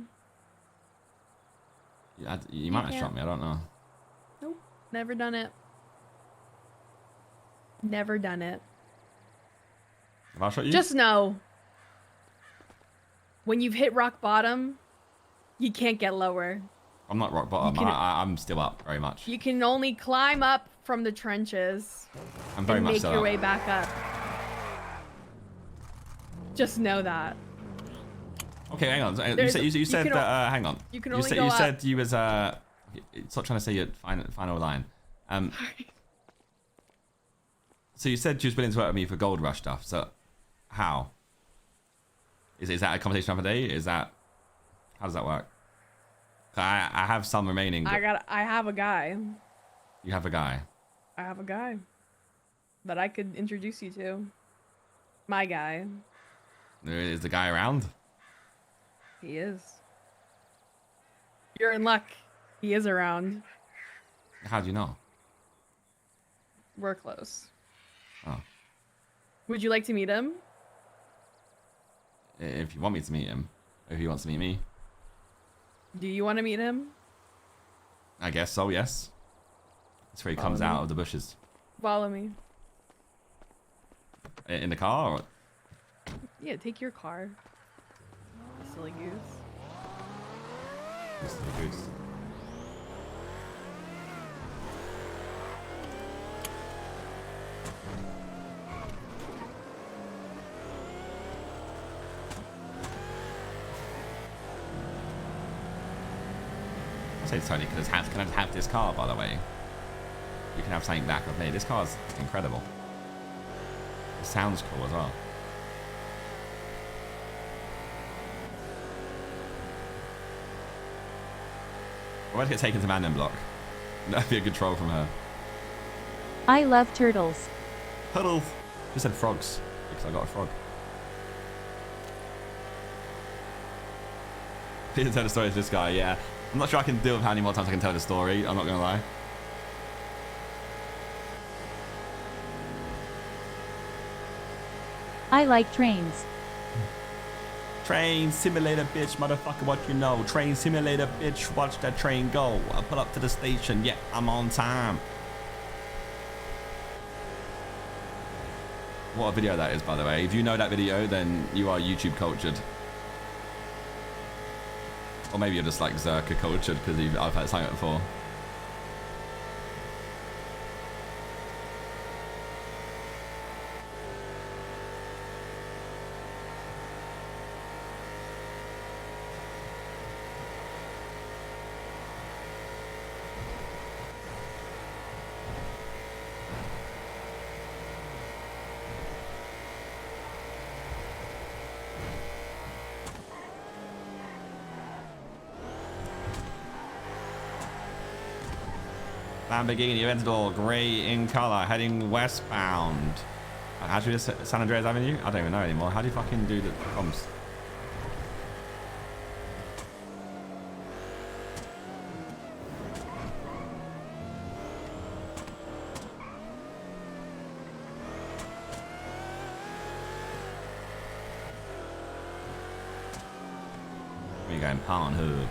You might have shot me, I don't know. Nope. Never done it. Never done it. Have I shot you? Just know. When you've hit rock bottom, you can't get lower. I'm not rock bottom. I'm still up very much. You can only climb up from the trenches. I'm very much make your way back up. Just know that. Okay, hang on. You said that. Hang on. You can only go You up. said you was stop trying to say your final line. So you said you was willing to work with me for Gold Rush stuff. So how? Is that a conversation of the day? How does that work? I have some remaining. I have a guy. You have a guy. I have a guy that I could introduce you to. My guy. Is the guy around? He is. You're in luck. He is around. How do you know? We're close. Oh. Would you like to meet him? If you want me to meet him. If he wants to meet me. Do you want to meet him? I guess so, yes. That's where he comes out of the bushes. Follow me. In the car? Or? Yeah, take your car. Silly goose. Silly goose. I say Tony, can I have this car, by the way? You can have something back with me. This car's incredible. It sounds cool as well. I want to get taken to Mandem block. That'd be a good troll from her. I love turtles. Turtles. Just said frogs because I got a frog. Please tell the story to this guy. Yeah, I'm not sure I can deal with how many more times I can tell the story. I'm not gonna lie. I like trains. Train simulator, bitch, motherfucker, what you know? Train simulator, bitch, watch that train go. I pull up to the station, yeah, I'm on time. What a video that is, by the way. If you know that video, then you are YouTube cultured. Or maybe you're just like Zerka cultured because I've had something before. Lamborghini Aventador, grey in color, heading westbound. How do you do this? San Andreas Avenue? I don't even know anymore. How do you fucking do the comms? We're going Pornhub.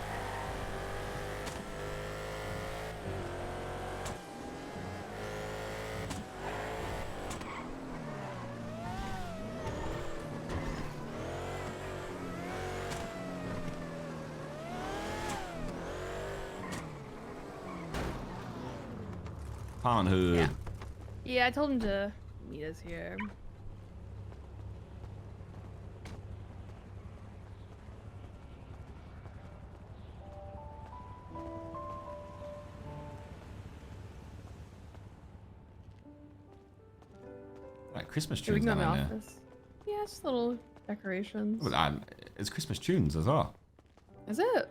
Pornhub. Yeah. Yeah, I told him to meet us here. Like Christmas Here we tunes can go down in the there. office. Yeah, just little decorations. Well, it's Christmas tunes as well. Is it?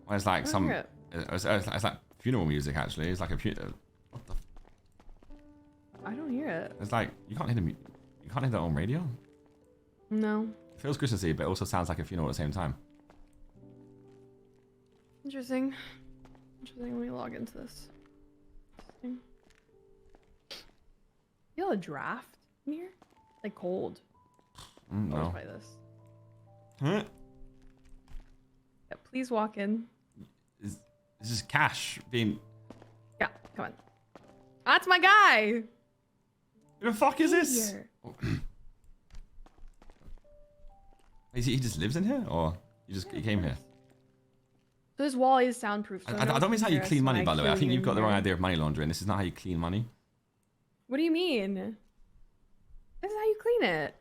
Well, it's like I don't some. hear it. It's like funeral music actually. It's like a funeral. What the? I don't hear it. It's like you can't hear you can't hear that on radio. No. It feels Christmassy, but it also sounds like a funeral at the same time. Interesting. Interesting. Let me log into this. Interesting. Feel a draft in here? Like cold. I'll No. just try this. Huh? Yeah, please walk in. Is this Cash being? Yeah, come on. That's my guy. Who the fuck is this? Here. He just lives in here, or he came here? So this wall is soundproof. So I don't think it's how you clean money, by the way. I think you've got the wrong here. idea of money laundering. This is not how you clean money. What do you mean? This is how you clean it.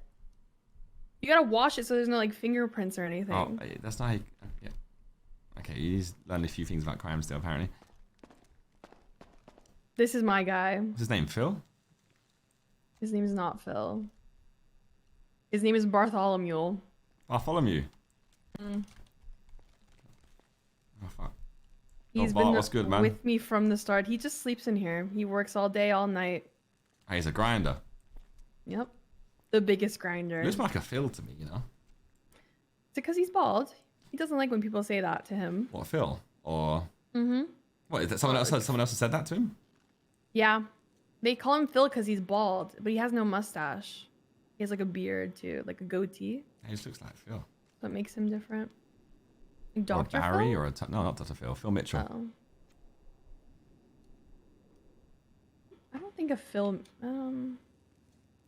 You gotta wash it so there's no like fingerprints or anything. Oh, that's not how you... Yeah. Okay, he's learned a few things about crime still, apparently. This is my guy. What's his name, Phil? His name is not Phil. His name is Bartholomew. Bartholomew. Mm. Oh, fuck. He's Bart, been what's good, man? with me from the start. He just sleeps in here. He works all day, all night. Oh, he's a grinder. Yep. The biggest grinder. Looks more like a Phil to me, you know? Is it because he's bald? He doesn't like when people say that to him. What, Phil? Or... Mm-hmm. What, is that someone else? Someone else has said that to him? Yeah. They call him Phil because he's bald, but he has no mustache. He has like a beard too, like a goatee. He just looks like Phil. So it makes him different. Or Dr. Barry, Phil? or no, not Dr. Phil. Phil Mitchell. Oh. I don't think of Phil.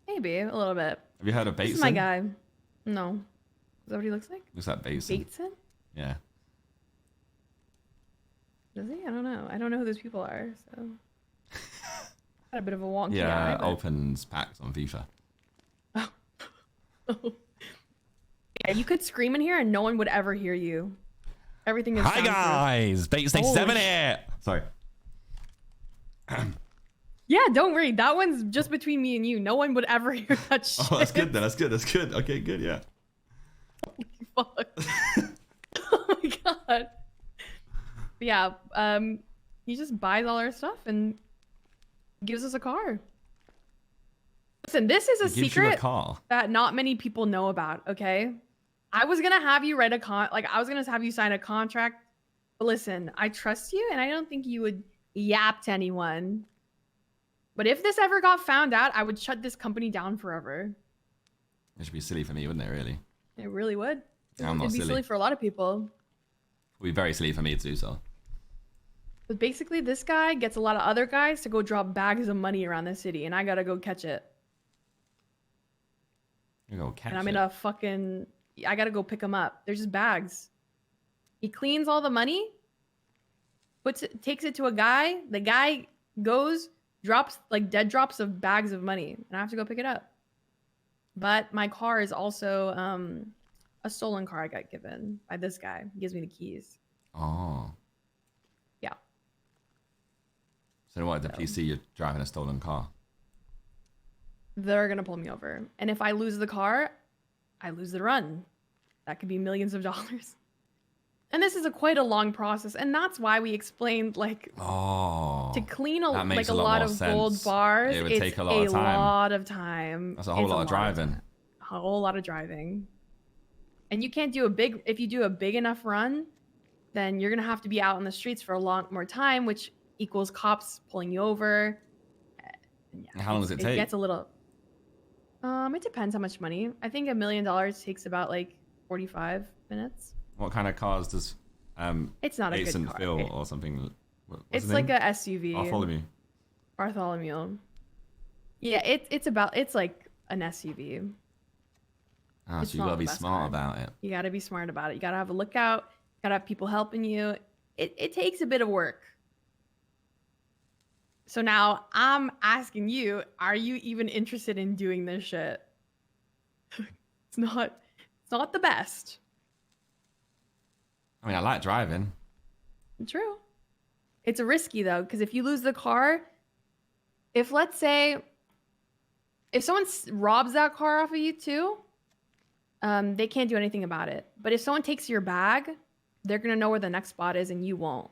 Maybe a little bit. Have you heard of Bateson? This is my guy. No. Is that what he looks like? Looks like Bateson. Bateson? Yeah. Does he? I don't know. I don't know who those people are, so. Got a bit of a wonky Yeah, eye, but... opens packs on FIFA. Yeah, you could scream in here and no one would ever hear you. Everything is Hi soundproof. guys, Bateson Holy 7 here. Sorry. Yeah, don't worry. That one's just between me and you. No one would ever hear that shit. Oh, that's good then. That's good. That's good. Okay, good. Yeah. Fuck. Oh my god. But yeah, he just buys all our stuff and gives us a car. Listen, this is a He gives you a secret car. that not many people know about, okay? I was gonna have you write I was gonna have you sign a contract. But listen, I trust you and I don't think you would yap to anyone. But if this ever got found out, I would shut this company down forever. It should be silly for me, wouldn't it, really? It really would. I'm not It'd be silly. silly for a lot of people. It would be very silly for me to do so. But basically, this guy gets a lot of other guys to go drop bags of money around the city, and I gotta go catch it. You go catch And I'm it. in a fucking... I gotta go pick them up. They're just bags. He cleans all the money, takes it to a guy. The guy goes, drops like dead drops of bags of money, and I have to go pick it up. But my car is also a stolen car I got given by this guy. He gives me the keys. Oh. Yeah. So what? The police see you driving a stolen car. They're gonna pull me over, and if I lose the car, I lose the run. That could be millions of dollars. And this is quite a long process, and that's why we explained like Oh, to clean that makes a a lot more of gold sense. bars. It would It's take a lot of time. lot of time. That's a whole It's lot of driving. time. A whole lot of driving. And you can't do if you do a big enough run, then you're gonna have to be out on the streets for a long more time, which equals cops pulling you over. And yeah, How long does it take? It gets a little. It depends how much money. I think $1 million takes about like 45 minutes. What kind of cars does It's not a Ace good and car. Phil or something? What's It's his like name? a SUV. Bartholomew. Bartholomew. Yeah, it's like an SUV. Ah, It's so you not gotta the be best smart car. about it. You got to be smart about it. You got to have a lookout. You got to have people helping you. It takes a bit of work. So now I'm asking you, are you even interested in doing this shit? It's not the best. I mean, I like driving. True. It's risky though, because if you lose the car, let's say if someone robs that car off of you too, they can't do anything about it. But if someone takes your bag, they're gonna know where the next spot is, and you won't.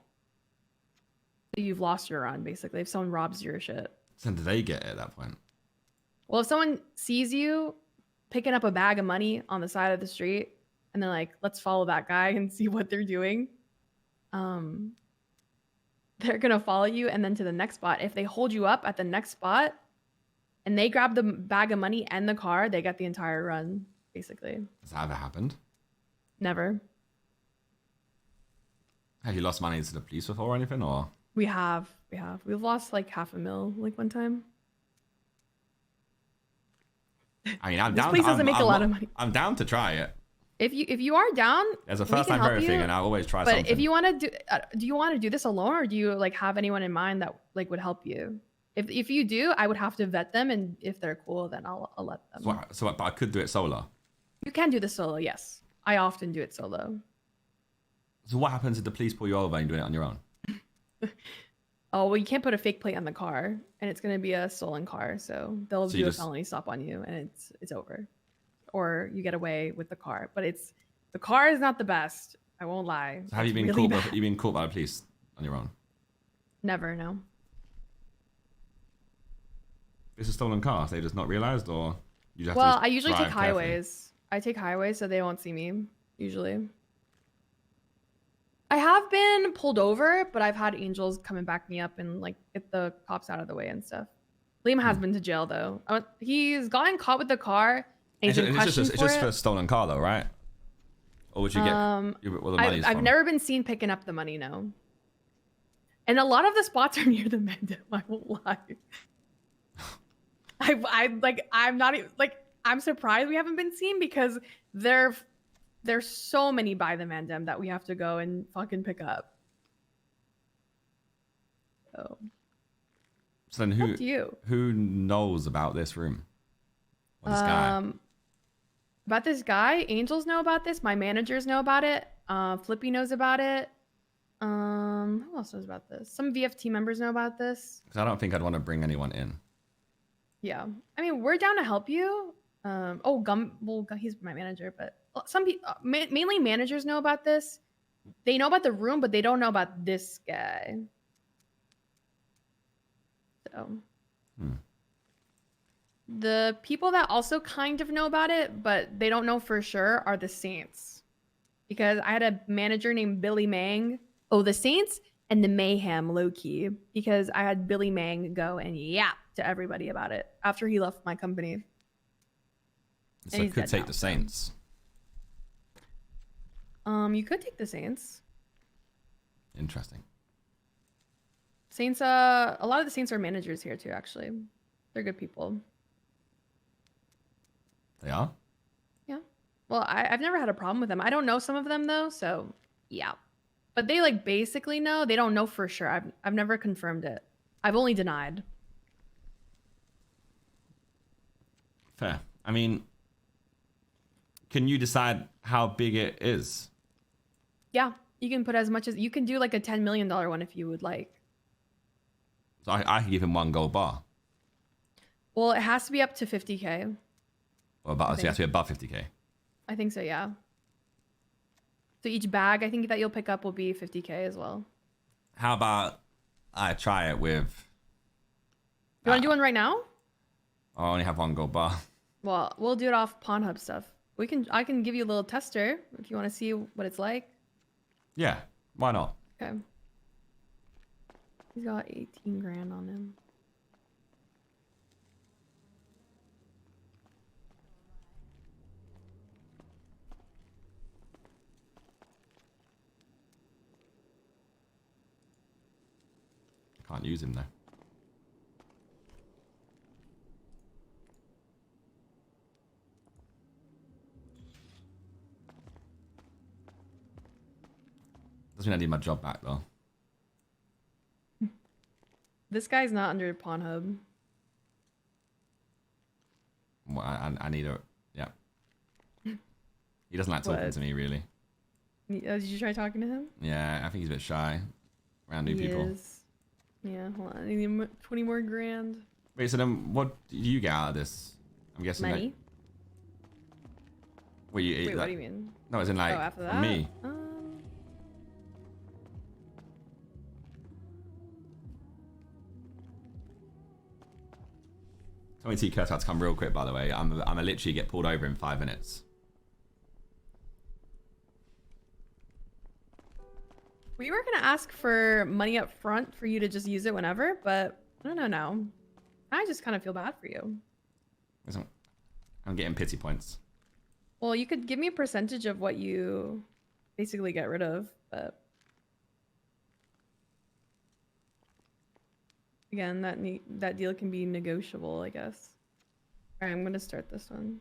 So you've lost your run basically. If someone robs your shit. So do they get it at that point? Well, if someone sees you picking up a bag of money on the side of the street, and they're like, "Let's follow that guy and see what they're doing," they're gonna follow you, and then to the next spot. If they hold you up at the next spot, and they grab the bag of money and the car, they get the entire run. Basically. Has that ever happened? Never. Have you lost money to the police before or anything? Or We have. We've lost like $500,000 like one time. I mean, I'm This down. place doesn't make a lot of money. I'm down to try it. If you are down, There's a we first can time for help everything, you. and I always try But something. if you want to do you want to do this alone, or do you like have anyone in mind that like would help you? If you do, I would have to vet them, and if they're cool, then I'll let them. But I could do it solo. You can do this solo, yes. I often do it solo. So what happens if the police pull you over and you're doing it on your own? Oh well, you can't put a fake plate on the car, and it's gonna be a stolen car, so they'll So you do just- a felony stop on you, and it's over, or you get away with the car. But the car is not the best. I won't lie. So have you It's been really caught? bad. You been caught by the police on your own? Never, no. It's a stolen car. So they just not realized, or you just have Well, to I usually take drive carefully? highways. I take highways, so they won't see me usually. I have been pulled over, but I've had angels come and back me up and like get the cops out of the way and stuff. Liam has been to jail though. He's gotten caught with the car. And he's been questioned It's for just it. for a stolen car, though, right? Or would you get where the money's I've from? never been seen picking up the money, no. And a lot of the spots are near the Mandem. I won't lie. I'm not even like I'm surprised we haven't been seen because there's so many by the Mandem that we have to go and fucking pick up. So So then up to you. who knows about this room? Or this guy? About this guy, angels know about this. My managers know about it. Flippy knows about it. Who else knows about this? Some VFT members know about this. Because I don't think I'd want to bring anyone in. Yeah, I mean we're down to help you. He's my manager, but some people, mainly managers know about this. They know about the room, but they don't know about this guy. So, the people that also kind of know about it, but they don't know for sure, are the Saints, because I had a manager named Billy Mang. Oh, the Saints and the Mayhem, low key, because I had Billy Mang go and yap to everybody about it after he left my company. So And it he's could dead take now, the so. Saints. You could take the Saints. Interesting. Saints, a lot of the Saints are managers here too, actually. They're good people. They are? Yeah. Well, I've never had a problem with them. I don't know some of them though, so yeah. But they like basically know. They don't know for sure. I've never confirmed it. I've only denied. Fair. I mean, can you decide how big it is? Yeah, you can put as much as you can do like a $10 million one if you would like. So I could give him one gold bar. Well, it has to be up to 50K. Or about, so it has to be above 50k. I think so, yeah. So each bag I think that you'll pick up will be 50k as well. How about I try it with... You want to do one right now? I only have one gold bar. Well, we'll do it off Pornhub stuff. I can give you a little tester if you want to see what it's like. Yeah, why not? Okay. He's got 18 grand on him. I can't use him though. Doesn't mean I need my job back though. This guy's not under Pornhub. Well, I need a... Yeah. He doesn't like talking to me, really. Did you try talking to him? Yeah, I think he's a bit shy around new He people. is. Yeah, hold on. I need 20 more grand. Wait, so then what do you get out of this? I'm guessing... Money? Like, well, you, Wait, like, what do you mean? No, as in like, oh, after that? from me. 20 curse out to come real quick, by the way. I'm a literally get pulled over in 5 minutes. We were gonna ask for money up front for you to just use it whenever, but I don't know now. I just kind of feel bad for you. I'm getting pity points. Well, you could give me a percentage of what you basically get rid of, but again, that deal can be negotiable, I guess. All right, I'm gonna start this one.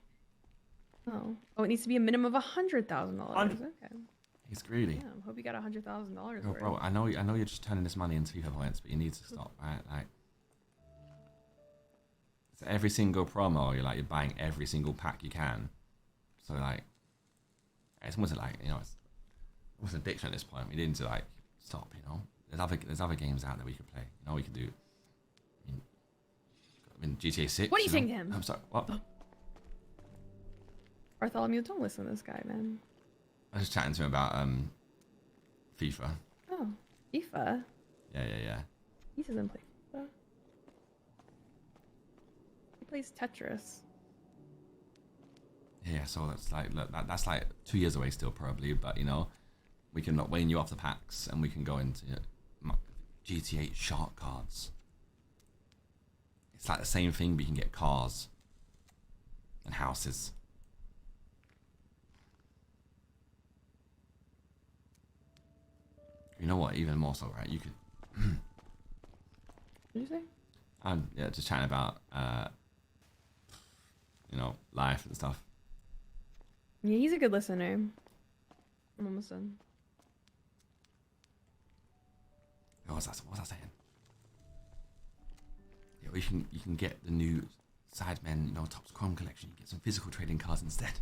Oh, it needs to be a minimum of $100,000. Okay. He's greedy. Yeah, hope you got $100,000. Oh, bro, I know you're just turning this money into FIFA points, but you need to stop, right? Like, it's every single promo, you're buying every single pack you can. So like, it's almost like, you know, it's almost an addiction at this point. We need to like stop. You know, there's other games out there we could play. You know, we could do. I mean GTA 6. What are you saying to him? I'm sorry. What? Bartholomew, don't listen to this guy, man. I was just chatting to him about FIFA. Oh, FIFA. Yeah. He doesn't play FIFA. He plays Tetris. Yeah, so that's like that's like 2 years away still probably, but you know, we can wane you off the packs and we can go into GTA shark cards. It's like the same thing, but you can get cars and houses. You know what? Even more so, right? You could. What did you say? I'm just chatting about you know, life and stuff. Yeah, he's a good listener. I'm almost done. What was I saying? Yeah, you can get the new Sidemen, you know, Topps Chrome collection. You get some physical trading cards instead.